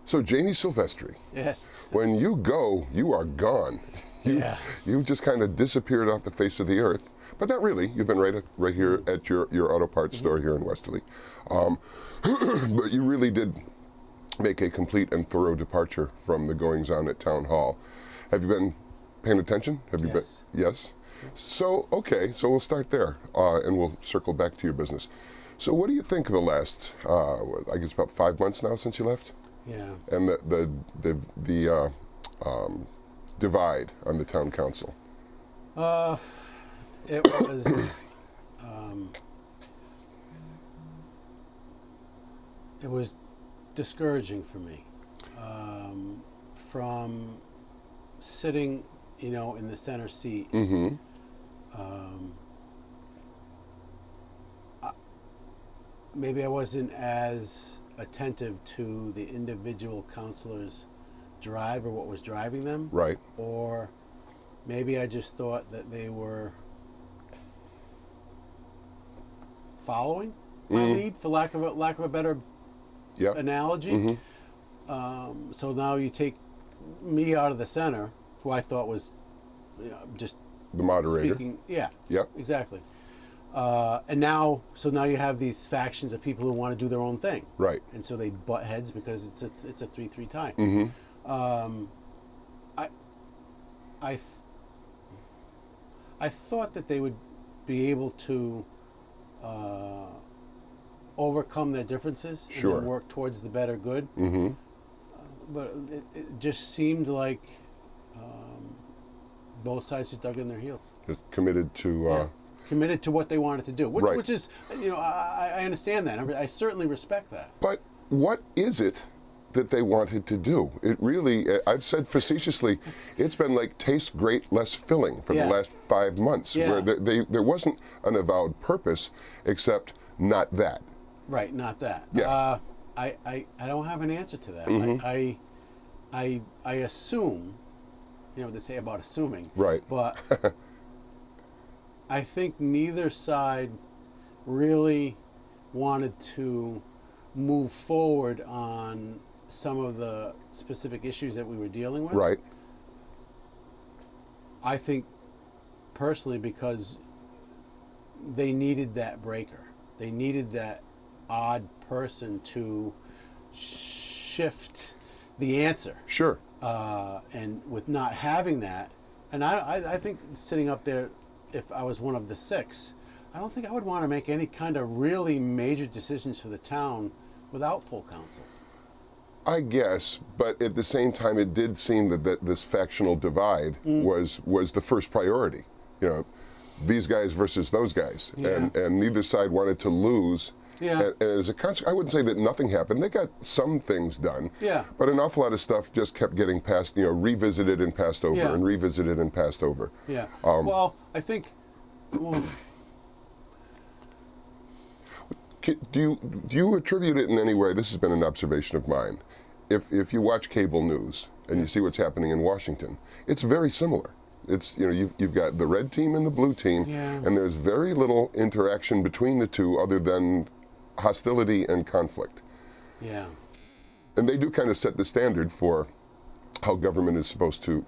So Jamie Silvestri, Yes. when you go, you are gone. Yeah. You just kind of disappeared off the face of the earth. But not really. You've been right here at your auto parts store here in Westerly. But you really did make a complete and thorough departure from the goings-on at Town Hall. Have you been paying attention? Have you Yes. been? Yes. So, okay, so we'll start there, and we'll circle back to your business. So what do you think of the last, I guess about 5 months now since you left? Yeah. And the divide on the town council? It was discouraging for me. From sitting, in the center seat. Mm-hmm. Maybe I wasn't as attentive to the individual counselors' drive or what was driving them. Right. Or maybe I just thought that they were following my lead, for lack of a better analogy. Mm-hmm. So now you take me out of the center, who I thought was just The moderator. speaking. Yeah. Yep. Exactly. And now you have these factions of people who want to do their own thing. Right. And so they butt heads because it's a 3-3 tie. Mm-hmm. I thought that they would be able to overcome their differences and Sure. then work towards the better good. Mm-hmm. But it just seemed like both sides just dug in their heels. Committed to... Committed to what they wanted to do, Right. which is, I understand that. I certainly respect that. But what is it that they wanted to do? It really, I've said facetiously, it's been like taste great, less filling for the last 5 months, Yeah. where there wasn't an avowed purpose except not that. Right, not that. Yeah. I don't have an answer to that. Mhm. I assume, what they say about assuming. Right. But I think neither side really wanted to move forward on some of the specific issues that we were dealing with. Right. I think personally because they needed that breaker. They needed that odd person to shift the answer. Sure. And with not having that, and I think sitting up there, if I was one of the six, I don't think I would want to make any kind of really major decisions for the town without full council. I guess, but at the same time, it did seem that this factional divide was the first priority. These guys versus those guys, Yeah. and neither side wanted to lose. Yeah. And as a consequence, I wouldn't say that nothing happened. They got some things done. Yeah. But an awful lot of stuff just kept getting passed, revisited and passed over, Yeah. and revisited and passed over. Yeah. Um, I think. Do you attribute it in any way? This has been an observation of mine. If you watch cable news and you see what's happening in Washington, it's very similar. It's you've got the red team and the blue team, Yeah. and there's very little interaction between the two other than hostility and conflict. Yeah. And they do kind of set the standard for how government is supposed to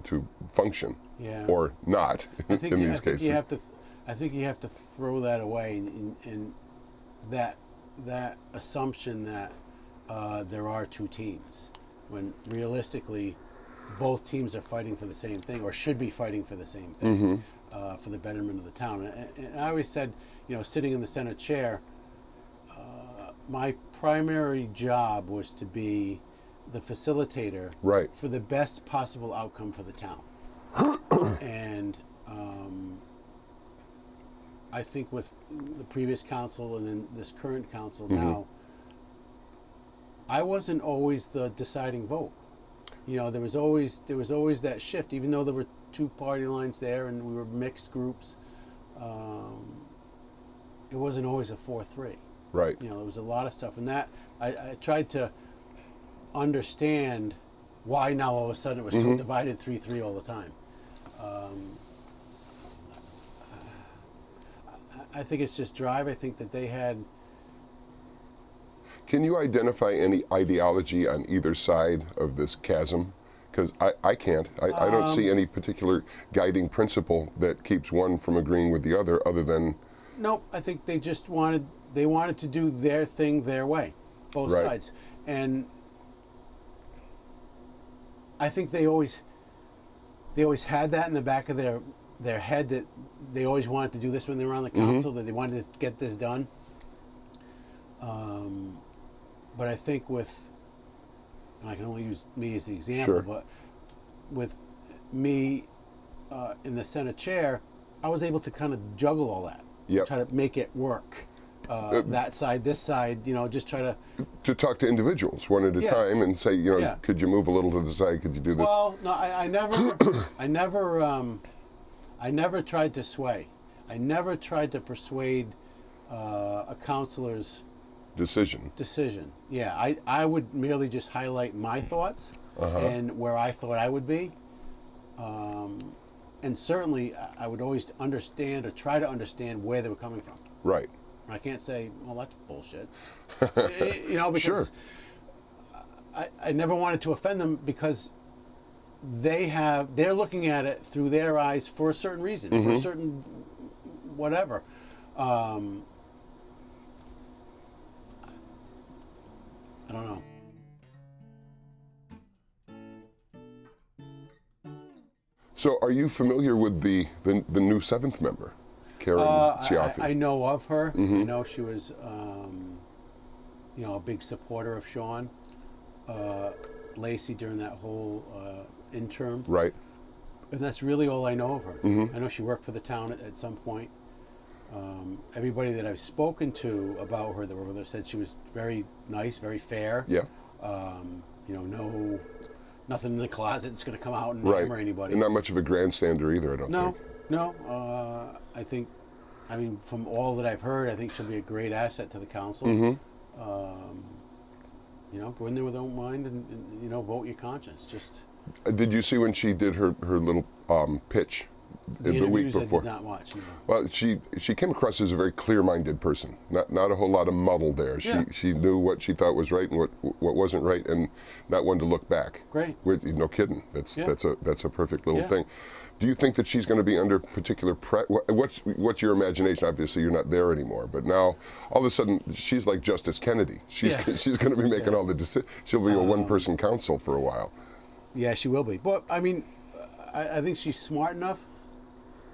function, Yeah. or not I think, in I these think cases. I think you have to throw that away in that assumption that there are two teams, when realistically both teams are fighting for the same thing, or should be fighting for the same thing, for the betterment of the town. And I always said, sitting in the center chair, my primary job was to be the facilitator Right. for the best possible outcome for the town. And I think with the previous council and then this current council now, I wasn't always the deciding vote. There was always that shift, even though there were two party lines there and we were mixed groups. It wasn't always a 4-3. Right. There was a lot of stuff, and that I tried to understand why now all of a sudden it was so divided 3-3 all the time. I think it's just drive. I think that they had Can you identify any ideology on either side of this chasm? Because I can't. I don't see any particular guiding principle that keeps one from agreeing with the other than... Nope, I think they just wanted to do their thing their way, both Right. sides. And I think they always had that in the back of their head, that they always wanted to do this when they were on the council, that they wanted to get this done. But I think and I can only use me as the example, Sure. but with me in the Senate chair, I was able to kind of juggle all that, Yep. try to make it work. That side, this side, just try To talk to individuals one at a Yeah. time and say, Yeah. could you move a little to the side? Could you do this? Well, no, I never tried to sway. I never tried to persuade a counselor's Decision. Yeah, I would merely just highlight my thoughts and where I thought I would be. And certainly I would always understand or try to understand where they were coming from. Right. I can't say, well, that's bullshit. Because Sure. I never wanted to offend them, because they're looking at it through their eyes for a certain reason, for a certain whatever. I don't know. So are you familiar with the new seventh member, Karen Ciaffi? I know of her. I know she was, a big supporter of Sean Lacey during that whole interim. Right. And that's really all I know of her. I know she worked for the town at some point. Everybody that I've spoken to about her that were with her said she was very nice, very fair. Yeah. Nothing in the closet that's going to come out and Right. hammer anybody. And not much of a grandstander either, I don't think. No. I mean, from all that I've heard, I think she'll be a great asset to the council. Go in there with open mind and vote your conscience. Just Did you see when she did her little pitch the the week interviews before? I did not watch. No. Well, she came across as a very clear-minded person. Not a whole lot of muddle there. Yeah. She knew what she thought was right and what wasn't right, and not one to look back. Great. No kidding. That's a perfect little Yeah. thing. Do you think that she's going to be under particular what's your imagination? Obviously, you're not there anymore, but now all of a sudden she's like Justice Kennedy. She's going to be making all the decisions. She'll be a one-person council for a while. Yeah, she will be. But I mean, I think she's smart enough,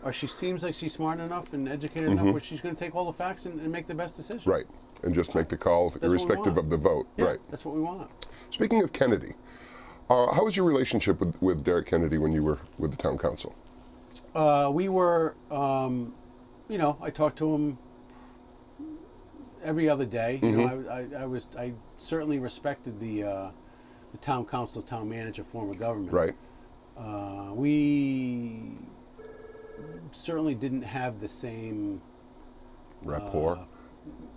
or she seems like she's smart enough and educated enough, where she's going to take all the facts and make the best decision. Right, and just make the call irrespective of the vote. Yeah, right. That's what we want. Speaking of Kennedy, how was your relationship with Derek Kennedy when you were with the town council? We were, I talked to him every other day. I certainly respected the town council, town manager form of government. Right. We certainly didn't have the same Rapport.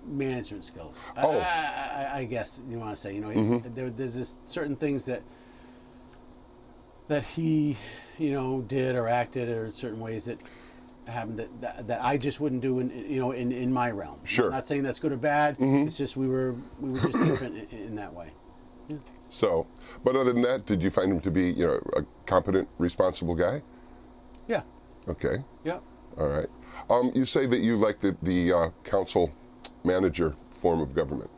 management skills. Oh. I guess you want to say, there's just certain things that he, did or acted, or certain ways that happened that I just wouldn't do in my realm. Sure. I'm not saying that's good or bad. It's just we were just different in that way. Yeah. So, but other than that, did you find him to be, a competent, responsible guy? Yeah. Okay. Yeah. All right. You say that you like the council manager form of government.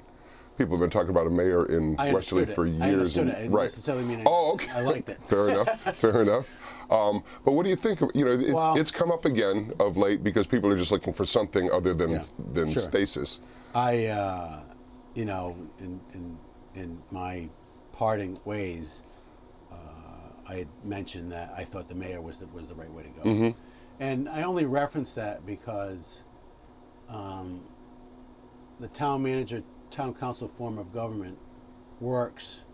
People have been talking about a mayor in Westerly for years. I understood it. I didn't right. necessarily mean it. Oh, okay. I liked it. Fair enough. Fair enough. But what do you think? It's come up again of late because people are just looking for something other than Sure. stasis. I, in my parting ways, I had mentioned that I thought the mayor was the right way to go, and I only referenced that because the town manager, town council form of government works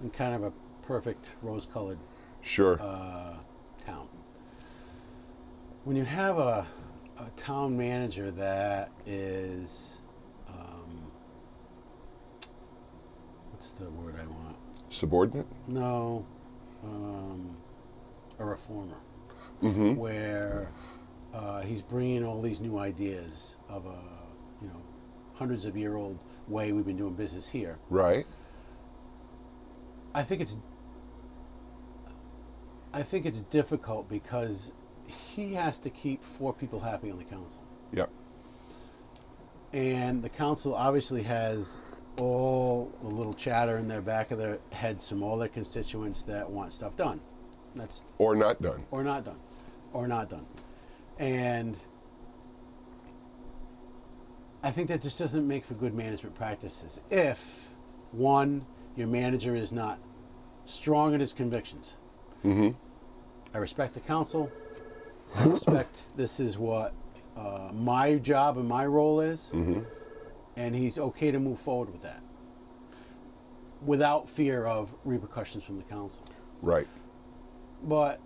in kind of a perfect rose-colored Sure. town. When you have a town manager that is, what's the word I want? Subordinate? No, a reformer, where he's bringing all these new ideas of hundreds of year old way we've been doing business here. Right. I think it's difficult because he has to keep 4 people happy on the council. Yep. And the council obviously has all the little chatter in their back of their heads from all their constituents that want stuff done. That's Or not done. or not done. Or not done. And I think that just doesn't make for good management practices. If, one, your manager is not strong in his convictions. Mm-hmm. I respect the council. I respect this is what my job and my role is. Mm-hmm. And he's okay to move forward with that without fear of repercussions from the council. Right. But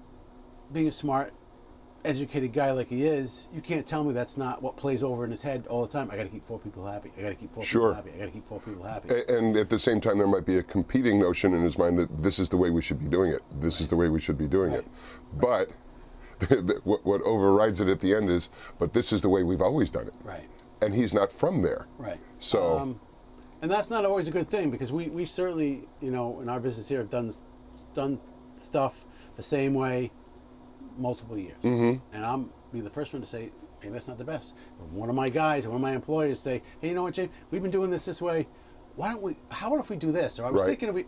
being a smart, educated guy like he is, you can't tell me that's not what plays over in his head all the time. I got to keep 4 people happy. I got to keep 4 Sure. people happy. I got to keep 4 people happy. And at the same time, there might be a competing notion in his mind that this is the way we should be doing it. This is the way we should be doing it. But what overrides it at the end is, but this is the way we've always done it. Right. And he's not from there. Right. So, and that's not always a good thing because we certainly, you know, in our business here have done stuff the same way multiple years. Mm-hmm. And I'm be the first one to say, hey, that's not the best. But one of my guys, one of my employees say, hey, you know what, James, we've been doing this way. How about if we do this? Or I was thinking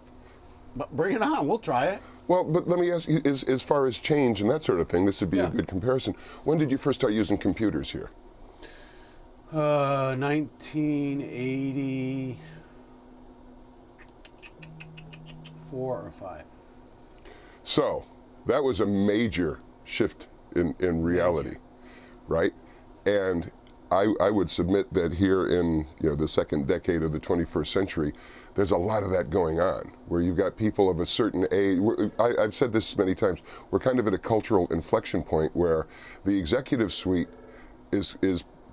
but bring it on, we'll try it. well, but let me ask you, as far as change and that sort of thing, this would be a good comparison. When did you first start using computers here? 1984 or 5. So that was a major shift in reality, right? And I would submit that here in the second decade of the 21st century, there's a lot of that going on, where you've got people of a certain age. I've said this many times. We're kind of at a cultural inflection point where the executive suite is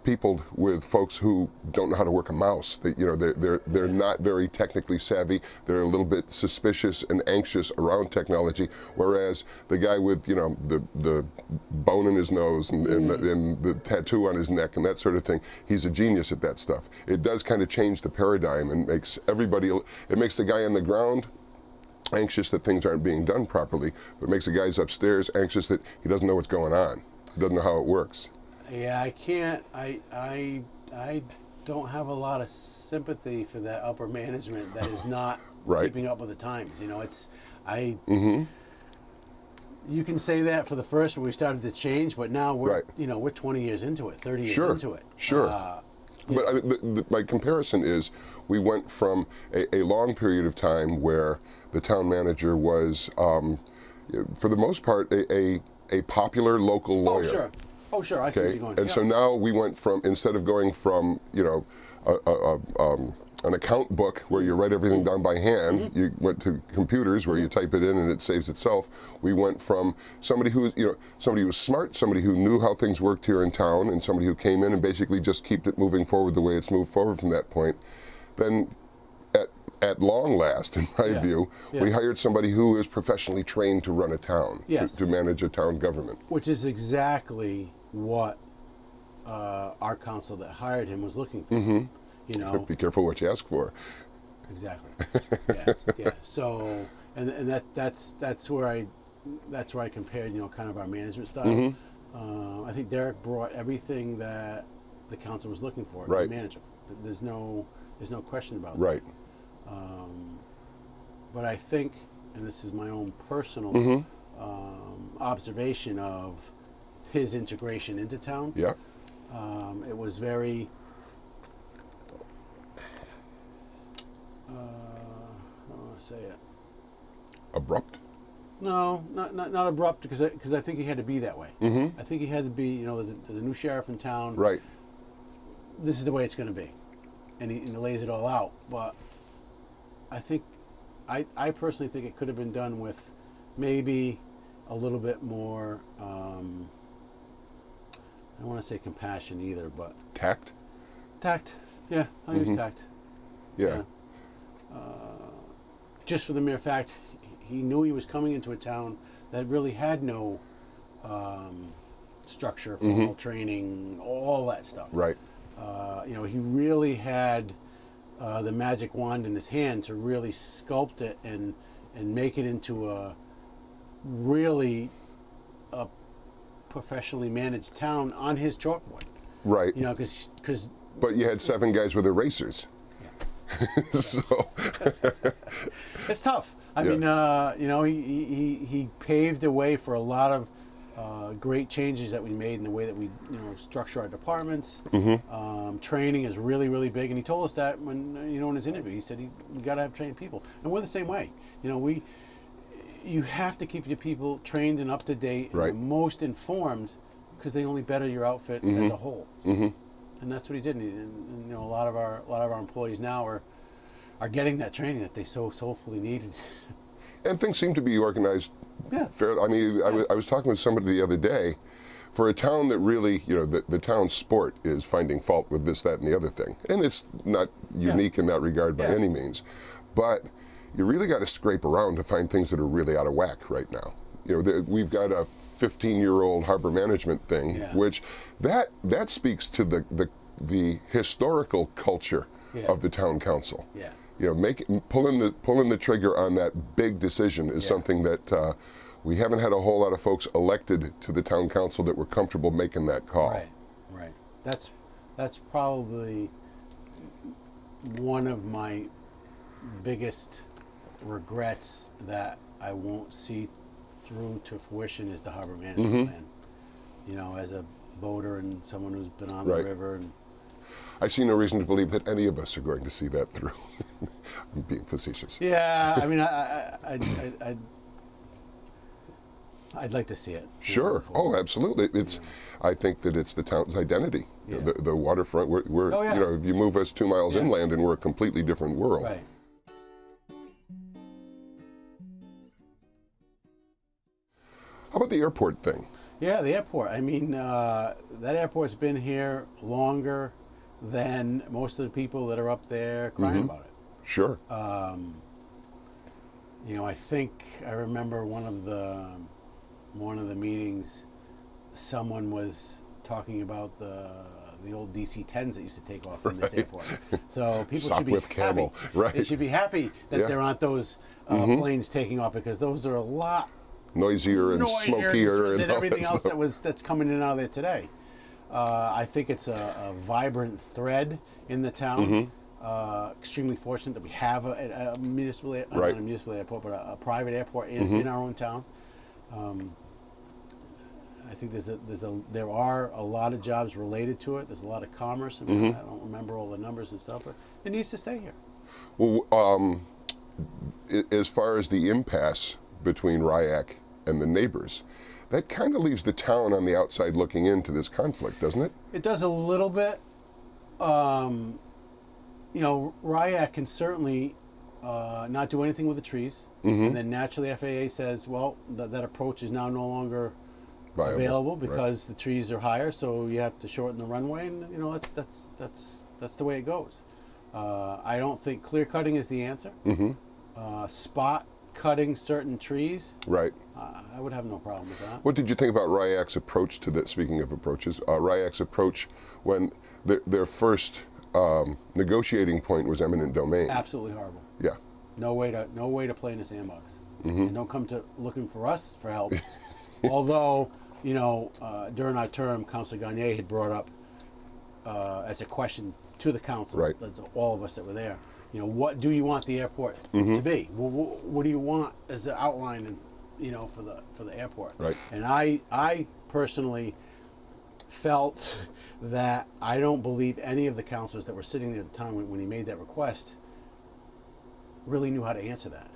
peopled with folks who don't know how to work a mouse. They're not very technically savvy. They're a little bit suspicious and anxious around technology. Whereas the guy with the bone in his nose and the tattoo on his neck and that sort of thing, he's a genius at that stuff. It does kind of change the paradigm and makes everybody. It makes the guy on the ground anxious that things aren't being done properly, but it makes the guys upstairs anxious that he doesn't know what's going on. He doesn't know how it works. Yeah, I can't. I don't have a lot of sympathy for that upper management that is not keeping up with the times. You can say that for the first when we started to change, but now we're we're 20 years into it, 30 years into it. Sure. But my comparison is, we went from a long period of time where the town manager was, for the most part, a popular local lawyer. Oh, sure. Oh, sure. I see where you're going. And so now we went from, instead of going from, an account book where you write everything down by hand, you went to computers where you type it in and it saves itself. We went from somebody who was smart, somebody who knew how things worked here in town, and somebody who came in and basically just kept it moving forward the way it's moved forward from that point. Then at long last, in my view, we hired somebody who is professionally trained to run a town, to manage a town government. Which is exactly what our council that hired him was looking for. Be careful what you ask for. Exactly. Yeah. So, and that's where I compared kind of our management styles. I think Derek brought everything that the council was looking for to manage him. There's no question about that. Right. But I think, and this is my own personal observation of his integration into town. Yeah. It was very, I don't want to say it. Abrupt? No, not abrupt, because I think he had to be that way. I think he had to be, there's a new sheriff in town. Right. This is the way it's going to be. And he lays it all out. But I think, I personally think it could have been done with maybe a little bit more, I don't want to say compassion either, but... Tact? Tact. Yeah, I'll use tact. Yeah. Just for the mere fact, he knew he was coming into a town that really had no structure, formal training, all that stuff. Right. he really had the magic wand in his hand to really sculpt it and make it into a really professionally managed town on his chalkboard. Right. Because but you had 7 guys with erasers. So it's tough. I mean, he paved the way for a lot of great changes that we made in the way that we structure our departments. Training is really, really big, and he told us that when in his interview, he said we got to have trained people, and we're the same way. You have to keep your people trained and up to date, right, and the most informed, because they only better your outfit as a whole. And that's what he did. And a lot of our employees now are getting that training that they so soulfully needed. And things seem to be organized. Yeah. Fairly. I mean, I was talking with somebody the other day. For a town that really, the town sport is finding fault with this, that, and the other thing, and it's not unique in that regard by any means, but you really got to scrape around to find things that are really out of whack right now. We've got a 15-year-old harbor management thing, which that speaks to the historical culture of the town council. Pulling the trigger on that big decision is something that we haven't had a whole lot of folks elected to the town council that were comfortable making that call. Right. That's probably one of my biggest regrets that I won't see through to fruition is the harbor management plan. As a boater and someone who's been on the river, and I see no reason to believe that any of us are going to see that through. I'm being facetious. Yeah, I mean, I'd like to see it. Sure. Oh, absolutely. I think that it's the town's identity. The waterfront. We're if you move us 2 miles inland, and we're a completely different world. Right. How about the airport thing? Yeah, the airport. I mean, that airport's been here longer than most of the people that are up there crying about it. Sure. I think I remember one of the meetings, someone was talking about the old DC-10s that used to take off from this airport. So people should be happy. Right. They should be happy that there aren't those planes taking off, because those are a lot noisier and smokier than everything else that's coming in and out of there today. I think it's a vibrant thread in the town. Extremely fortunate that we have a municipal, not a municipal airport, but a private airport in our own town. I think there are a lot of jobs related to it. There's a lot of commerce. I don't remember all the numbers and stuff, but it needs to stay here. Well, as far as the impasse between RIAC and the neighbors, that kind of leaves the town on the outside looking into this conflict, doesn't it? It does a little bit. RIAC can certainly not do anything with the trees, and then naturally FAA says, well, that approach is now no longer available because the trees are higher, so you have to shorten the runway, and that's the way it goes. I don't think clear cutting is the answer. Spot cutting certain trees, I would have no problem with that. What did you think about RIAC's approach to that? Speaking of approaches, RIAC's approach when their first negotiating point was eminent domain. Absolutely horrible. Yeah. No way to play in the sandbox. And don't come to looking for us for help. Although, during our term, Councilor Gagne had brought up as a question to the council, all of us that were there, what do you want the airport to be? What do you want as the outline, for the airport? Right. And I personally felt that I don't believe any of the councilors that were sitting there at the time when he made that request really knew how to answer that,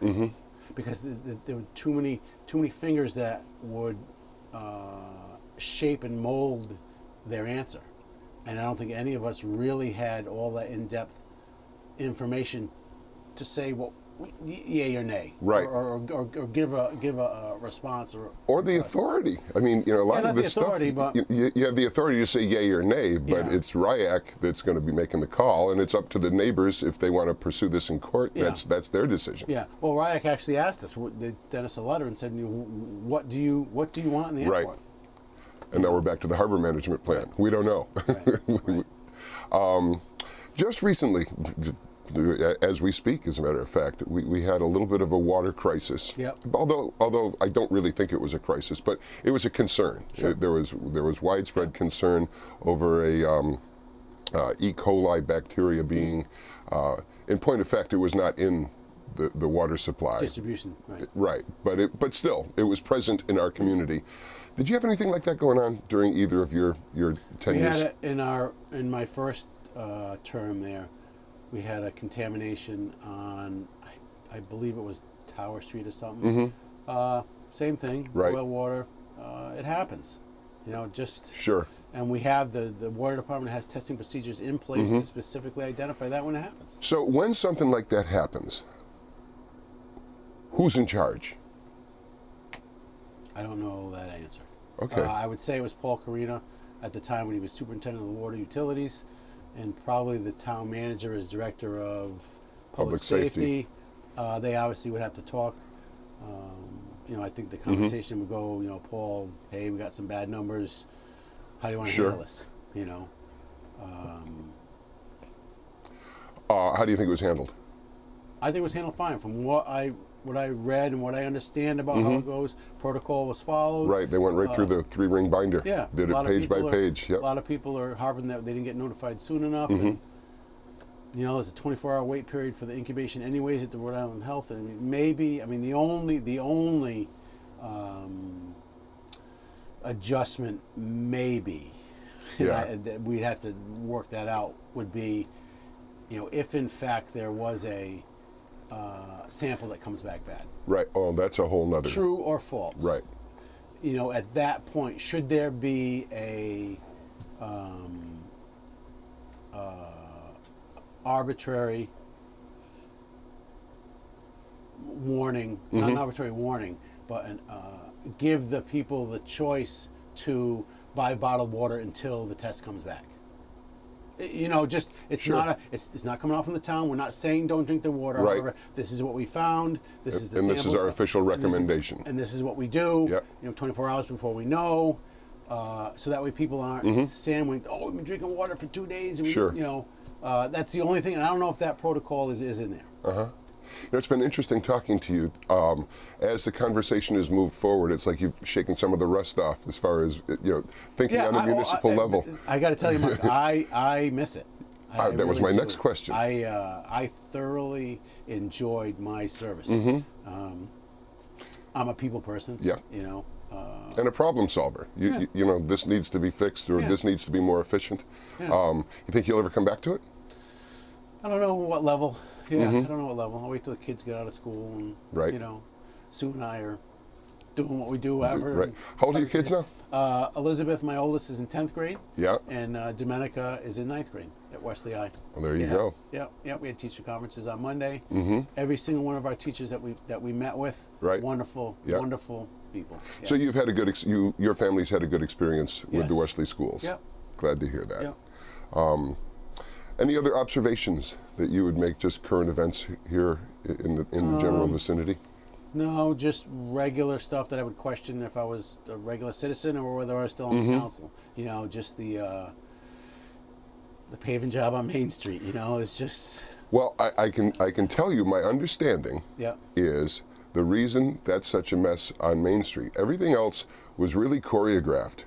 because there were too many fingers that would shape and mold their answer, and I don't think any of us really had all that in-depth information to say what yay or nay, or give a response or the authority. I mean, a lot of this stuff. You have the authority to say yay or nay, but it's RIAC that's going to be making the call, and it's up to the neighbors if they want to pursue this in court. That's their decision. Yeah. Well, RIAC actually asked us. They sent us a letter and said, "What do you want in the airport?" And now we're back to the harbor management plan. We don't know. Just recently, as we speak, as a matter of fact, we had a little bit of a water crisis. Yep. Although I don't really think it was a crisis, but it was a concern. Sure. There was widespread concern over a E. coli bacteria being, in point of fact, it was not in the water supply. Distribution, right. Right, but still, it was present in our community. Did you have anything like that going on during either of your 10 We years? had it in my first term there. We had a contamination on, I believe it was Tower Street or something. Same thing, Right. boil water. It happens, just. Sure. And we have the water department has testing procedures in place to specifically identify that when it happens. So when something like that happens, who's in charge? I don't know that answer. Okay. I would say it was Paul Carina at the time when he was superintendent of the water utilities, and probably the town manager as director of public safety. They obviously would have to talk. I think the conversation would go, Paul, hey, we got some bad numbers. How do you want to handle this? How do you think it was handled? I think it was handled fine. From what I read and what I understand about how it goes, protocol was followed. Right, they went right through the 3-ring binder. Yeah. Did it page by page. Yep. A lot of people are harping that they didn't get notified soon enough. And, there's a 24-hour wait period for the incubation anyways at the Rhode Island Health. And the only adjustment maybe, that we'd have to work that out, would be, if in fact there was a sample that comes back bad. Right. Oh, that's a whole nother. True or false. Right. At that point, should there be a arbitrary warning, not an arbitrary warning, but give the people the choice to buy bottled water until the test comes back. It's Sure. it's not coming out from the town. We're not saying don't drink the water. Right. However, this is what we found. This is the And sample. this is our official recommendation. And this is what we do. Yep. 24 hours before we know, so that way people aren't saying, "Oh, we've been drinking water for 2 days." And we, Sure. That's the only thing. And I don't know if that protocol is in there. It's been interesting talking to you. As the conversation has moved forward, it's like you've shaken some of the rust off as far as thinking on a municipal level. I got to tell you, Mark, I miss it. That was my next question. I thoroughly enjoyed my service. I'm a people person. Yeah. And a problem solver. This needs to be fixed, or this needs to be more efficient. Yeah. You think you'll ever come back to it? I don't know what level. I don't know what level. I'll wait till the kids get out of school, and Right. Sue and I are doing what we do ever. Right. How old are your kids now? Elizabeth, my oldest, is in 10th grade. Yeah. And Domenica is in 9th grade at Westerly I. Well, there you go. Yeah. We had teacher conferences on Monday. Every single one of our teachers that we met with, Right. wonderful, Yeah. wonderful people. Yeah. So you've had a good, your family's had a good experience with the Yes. Westerly schools. Yep. Glad to hear that. Yep. Any other observations that you would make, just current events here in the general vicinity? No, just regular stuff that I would question if I was a regular citizen or whether I was still on the council. Just the paving job on Main Street. It's just. Well, I can tell you my understanding Yeah. is the reason that's such a mess on Main Street. Everything else was really choreographed.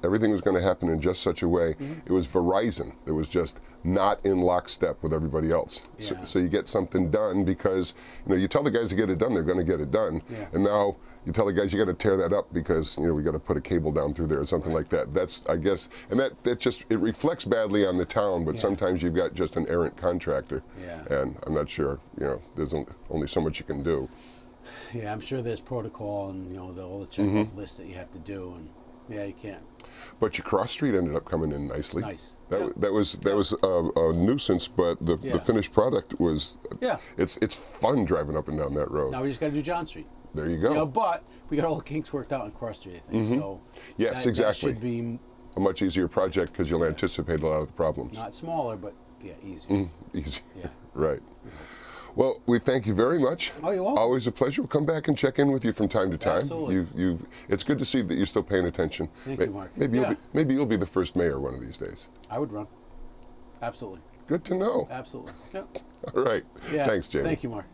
Everything was going to happen in just such a way. It was Verizon that was just not in lockstep with everybody else. Yeah. So you get something done because you tell the guys to get it done, they're going to get it done. Yeah. And now you tell the guys you got to tear that up because we got to put a cable down through there or something like that. That's, I guess, and that just, it reflects badly on the town. But sometimes you've got just an errant contractor. Yeah. And I'm not sure. There's only so much you can do. Yeah, I'm sure there's protocol and all the check-off lists that you have to do, and you can't. But your cross street ended up coming in nicely. Nice. That was a nuisance, but the finished product was. Yeah. It's fun driving up and down that road. Now we just got to do John Street. There you go. But we got all the kinks worked out on Cross Street, I think. So. Yes, that exactly. should be a much easier project because you'll anticipate a lot of the problems. not smaller, but easier. Easy. Yeah. Right. Well, we thank you very much. Oh, you're welcome. Always a pleasure. We'll come back and check in with you from time to time. Absolutely. It's good to see that you're still paying attention. Thank you, Mark. Maybe you'll be the first mayor one of these days. I would run. Absolutely. Good to know. Absolutely. Yep. All right. Yeah. Thanks, Jamie. Thank you, Mark.